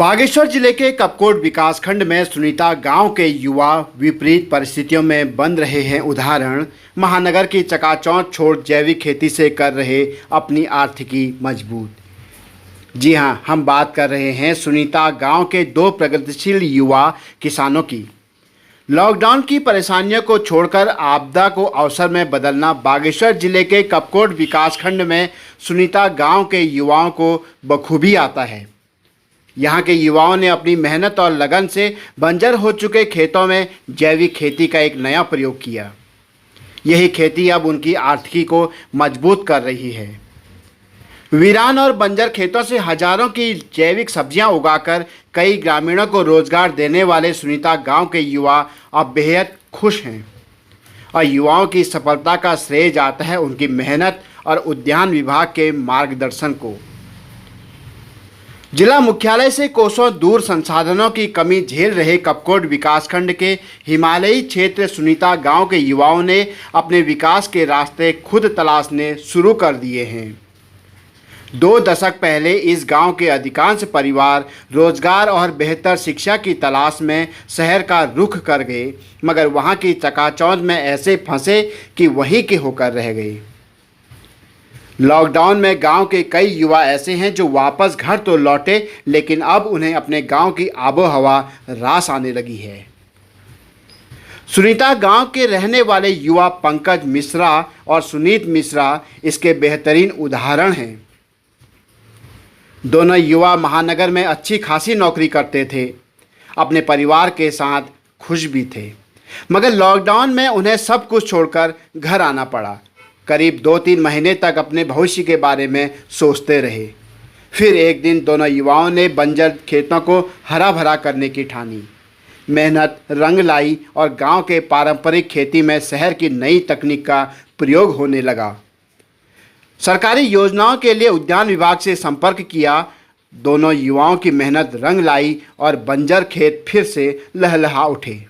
बागेश्वर जिले के कपकोट विकासखंड में सुनीता गांव के युवा विपरीत परिस्थितियों में बन रहे हैं उदाहरण। महानगर की चकाचौंध छोड़ जैविक खेती से कर रहे अपनी आर्थिकी मजबूत। जी हां, हम बात कर रहे हैं सुनीता गांव के दो प्रगतिशील युवा किसानों की। लॉकडाउन की परेशानियों को छोड़कर आपदा को अवसर में बदलना बागेश्वर जिले के कपकोट विकासखंड में सुनीता गांव के युवाओं को बखूबी आता है। यहाँ के युवाओं ने अपनी मेहनत और लगन से बंजर हो चुके खेतों में जैविक खेती का एक नया प्रयोग किया। यही खेती अब उनकी आर्थिकी को मजबूत कर रही है। वीरान और बंजर खेतों से हजारों की जैविक सब्जियां उगाकर कई ग्रामीणों को रोजगार देने वाले सुनीता गांव के युवा अब बेहद खुश हैं और युवाओं की सफलता का श्रेय जाता है उनकी मेहनत और उद्यान विभाग के मार्गदर्शन को। जिला मुख्यालय से कोसों दूर संसाधनों की कमी झेल रहे कपकोट विकासखंड के हिमालयी क्षेत्र सुनीता गांव के युवाओं ने अपने विकास के रास्ते खुद तलाशने शुरू कर दिए हैं। 2 दशक पहले इस गांव के अधिकांश परिवार रोजगार और बेहतर शिक्षा की तलाश में शहर का रुख कर गए, मगर वहां की चकाचौंध में ऐसे फंसे कि वहीं के होकर रह गए। लॉकडाउन में गांव के कई युवा ऐसे हैं जो वापस घर तो लौटे, लेकिन अब उन्हें अपने गांव की आबोहवा रास आने लगी है। सुनीता गांव के रहने वाले युवा पंकज मिश्रा और सुनीत मिश्रा इसके बेहतरीन उदाहरण हैं। दोनों युवा महानगर में अच्छी खासी नौकरी करते थे, अपने परिवार के साथ खुश भी थे, मगर लॉकडाउन में उन्हें सब कुछ छोड़कर घर आना पड़ा। करीब 2-3 महीने तक अपने भविष्य के बारे में सोचते रहे। फिर एक दिन दोनों युवाओं ने बंजर खेतों को हरा भरा करने की ठानी। मेहनत रंग लाई और गांव के पारंपरिक खेती में शहर की नई तकनीक का प्रयोग होने लगा। सरकारी योजनाओं के लिए उद्यान विभाग से संपर्क किया। दोनों युवाओं की मेहनत रंग लाई और बंजर खेत फिर से लहलहा उठे।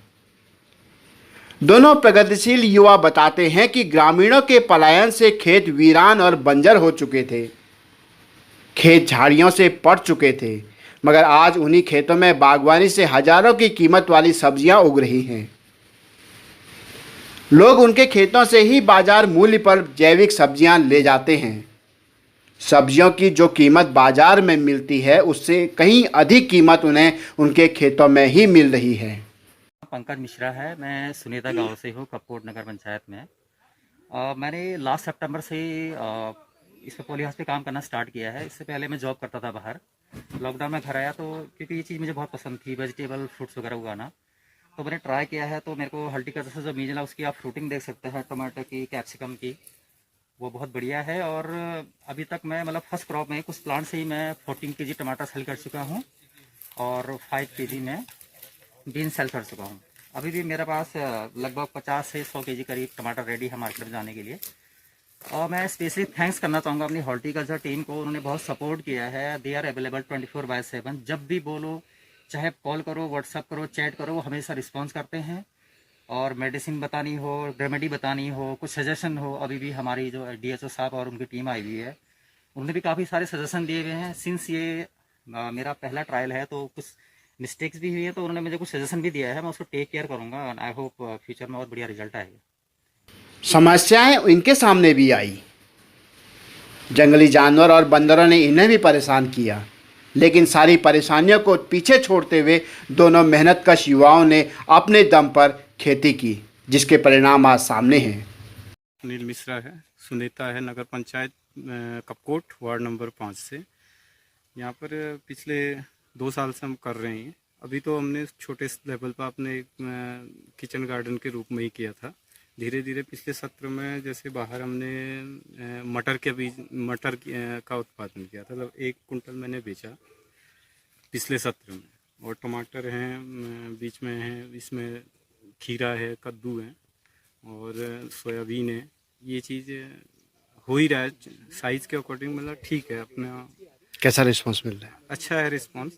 दोनों प्रगतिशील युवा बताते हैं कि ग्रामीणों के पलायन से खेत वीरान और बंजर हो चुके थे, खेत झाड़ियों से पट चुके थे, मगर आज उन्हीं खेतों में बागवानी से हजारों की कीमत वाली सब्जियां उग रही हैं। लोग उनके खेतों से ही बाजार मूल्य पर जैविक सब्जियां ले जाते हैं। सब्जियों की जो कीमत बाजार में मिलती है उससे कहीं अधिक कीमत उन्हें उनके खेतों में ही मिल रही है। पंकज मिश्रा है, मैं सुनीता गांव से हूँ, कपकोट नगर पंचायत में। मैंने लास्ट सितंबर से इस पे पॉली हाउस पे काम करना स्टार्ट किया है। इससे पहले मैं जॉब करता था बाहर। लॉकडाउन में घर आया तो क्योंकि ये चीज़ मुझे बहुत पसंद थी, वेजिटेबल फ्रूट्स वगैरह उगाना, तो मैंने ट्राई किया है। तो मेरे को हॉर्टिकल्चर से जो मिला उसकी आप फ्रूटिंग देख सकते हैं, टमाटर की, कैप्सिकम की, वो बहुत बढ़िया है। और अभी तक मैं मतलब फर्स्ट क्रॉप में कुछ प्लांट से ही मैं 14 kg टमाटर सेल कर चुका हूँ और 5 kg में बीन सेल कर चुका हूँ। अभी भी मेरे पास लगभग 50 से 100 kg करीब टमाटर रेडी है मार्केट में जाने के लिए। और मैं स्पेशली थैंक्स करना चाहूँगा अपनी हॉर्टिकल्चर टीम को। उन्होंने बहुत सपोर्ट किया है। They are available 24/7। जब भी बोलो, चाहे कॉल करो, व्हाट्सअप करो, चैट करो, वो हमेशा रिस्पॉन्स करते हैं। और मेडिसिन बतानी हो, रेमेडी बतानी हो, कुछ सजेशन हो, अभी भी हमारी जो DHO साहब और उनकी टीम आई हुई है, उन्होंने भी काफ़ी सारे सजेशन दिए हुए हैं। सिंस ये मेरा पहला ट्रायल है तो कुछ मिस्टेक्स भी हुई है, तो उन्होंने मुझे कुछ सजेशन भी दिया है। मैं उसको टेक केयर करूंगा। आई होप फ्यूचर में बहुत बढ़िया रिजल्ट आएगा। समस्याएं इनके सामने भी आई। जंगली जानवर और बंदरों ने इन्हें भी परेशान किया, लेकिन सारी परेशानियों को पीछे छोड़ते हुए दोनों मेहनतकश युवाओं ने अपने दम पर खेती की, जिसके परिणाम आज सामने हैं। सुनील मिश्रा है, सुनीता है, नगर पंचायत कपकोट, वार्ड नंबर 5 से। यहाँ पर पिछले 2 साल से हम कर रहे हैं। अभी तो हमने छोटे लेवल पर अपने किचन गार्डन के रूप में ही किया था। धीरे धीरे पिछले सत्र में जैसे बाहर हमने मटर का उत्पादन किया था, मतलब 1 कुंटल मैंने बेचा पिछले सत्र में। और टमाटर हैं, बीच में हैं, इसमें खीरा है, कद्दू है और सोयाबीन है। ये चीज़ हो ही रहा है साइज़ के अकॉर्डिंग, मतलब ठीक है। अपना कैसा रिस्पांस मिल रहा है? अच्छा है रिस्पांस।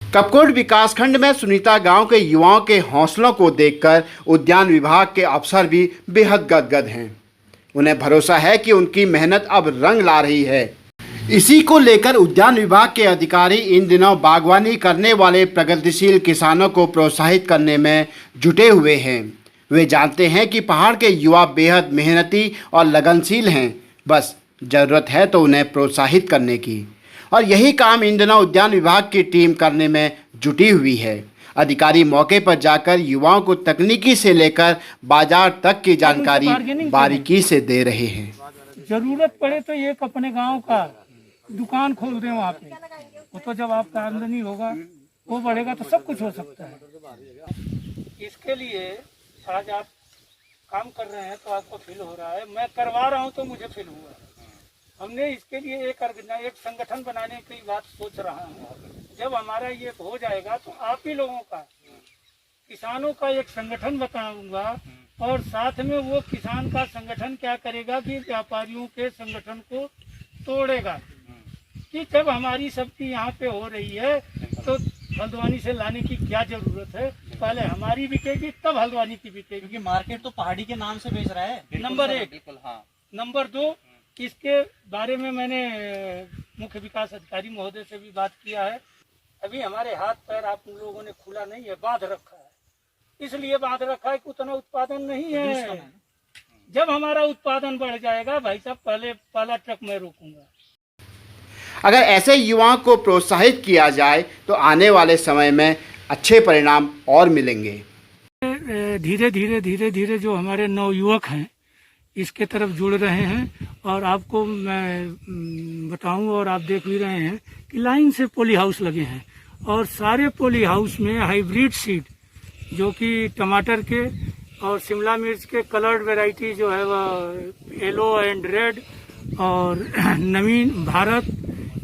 कपकोट विकासखंड में सुनीता गांव के युवाओं के हौसलों को देखकर उद्यान विभाग के अफसर भी बेहद गदगद हैं। उन्हें भरोसा है कि उनकी मेहनत अब रंग ला रही है। इसी को लेकर उद्यान विभाग के अधिकारी इन दिनों बागवानी करने वाले प्रगतिशील किसानों को प्रोत्साहित करने में जुटे हुए हैं। वे जानते हैं कि पहाड़ के युवा बेहद मेहनती और लगनशील हैं, बस ज़रूरत है तो उन्हें प्रोत्साहित करने की। और यही काम इन दिनों उद्यान विभाग की टीम करने में जुटी हुई है। अधिकारी मौके पर जाकर युवाओं को तकनीकी से लेकर बाजार तक की जानकारी बारीकी से दे रहे हैं। जरूरत पड़े तो एक अपने गांव का दुकान खोल दें वहाँ पे, वो तो जब आपका आमदनी होगा वो बढ़ेगा तो सब कुछ हो सकता है। इसके लिए आज आप काम कर रहे हैं तो आपको फील हो रहा है, मैं करवा रहा हूँ तो मुझे फील हुआ है। हमने इसके लिए एक संगठन बनाने की बात सोच रहा हूँ। जब हमारा ये हो जाएगा तो आप ही लोगों का, किसानों का एक संगठन बताऊंगा और साथ में वो किसान का संगठन क्या करेगा कि व्यापारियों के संगठन को तोड़ेगा कि जब हमारी सब्जी यहाँ पे हो रही है तो हल्द्वानी से लाने की क्या जरूरत है, पहले हमारी बिकेगी तब हल्द्वानी की बिकेगी। क्योंकि मार्केट तो पहाड़ी के नाम से बेच रहा है। नंबर एक। बिल्कुल हाँ। नंबर दो, इसके बारे में मैंने मुख्य विकास अधिकारी महोदय से भी बात किया है। अभी हमारे हाथ पैर आप लोगों ने खुला नहीं है, बांध रखा है। इसलिए बांध रखा है कि उतना उत्पादन नहीं है। जब हमारा उत्पादन बढ़ जाएगा भाई साहब, पहला ट्रक मैं रोकूंगा। अगर ऐसे युवाओं को प्रोत्साहित किया जाए तो आने वाले समय में अच्छे परिणाम और मिलेंगे। धीरे धीरे जो हमारे नवयुवक हैं इसके तरफ जुड़ रहे हैं। और आपको मैं बताऊं और आप देख भी रहे हैं कि लाइन से पोली हाउस लगे हैं और सारे पोली हाउस में हाइब्रिड सीड, जो कि टमाटर के और शिमला मिर्च के कलर्ड वैरायटी जो है वह येलो एंड रेड और नवीन भारत,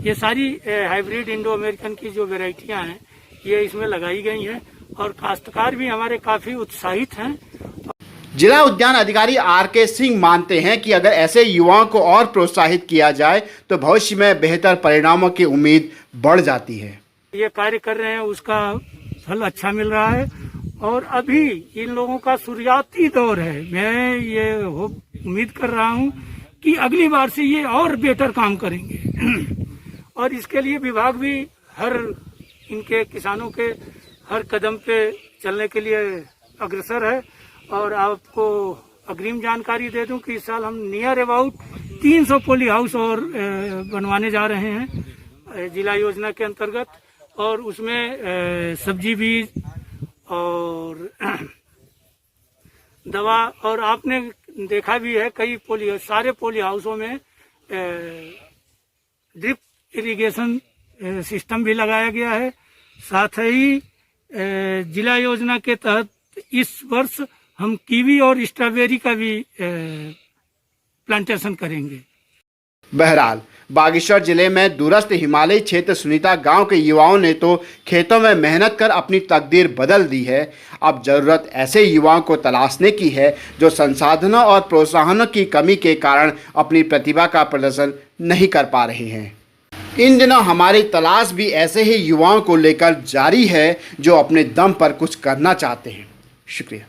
ये सारी हाइब्रिड इंडो अमेरिकन की जो वैरायटियां हैं ये इसमें लगाई गई हैं और काश्तकार भी हमारे काफी उत्साहित हैं। जिला उद्यान अधिकारी आर.के. सिंह मानते हैं कि अगर ऐसे युवाओं को और प्रोत्साहित किया जाए तो भविष्य में बेहतर परिणामों की उम्मीद बढ़ जाती है। ये कार्य कर रहे हैं उसका फल अच्छा मिल रहा है और अभी इन लोगों का शुरुआती दौर है। मैं ये उम्मीद कर रहा हूँ कि अगली बार से ये और बेहतर काम करेंगे और इसके लिए विभाग भी इनके किसानों के हर कदम पे चलने के लिए अग्रसर है। और आपको अग्रिम जानकारी दे दूं कि इस साल हम नियर अबाउट 300 पोली हाउस और बनवाने जा रहे हैं जिला योजना के अंतर्गत, और उसमें सब्जी बीज और दवा, और आपने देखा भी है सारे पोली हाउसों में ड्रिप इरिगेशन सिस्टम भी लगाया गया है। साथ ही जिला योजना के तहत इस वर्ष हम कीवी और स्ट्रॉबेरी का भी प्लांटेशन करेंगे। बहरहाल बागेश्वर जिले में दूरस्थ हिमालयी क्षेत्र सुनीता गांव के युवाओं ने तो खेतों में मेहनत कर अपनी तकदीर बदल दी है। अब जरूरत ऐसे युवाओं को तलाशने की है जो संसाधनों और प्रोत्साहनों की कमी के कारण अपनी प्रतिभा का प्रदर्शन नहीं कर पा रहे हैं। इन दिनों हमारी तलाश भी ऐसे ही युवाओं को लेकर जारी है जो अपने दम पर कुछ करना चाहते हैं। शुक्रिया।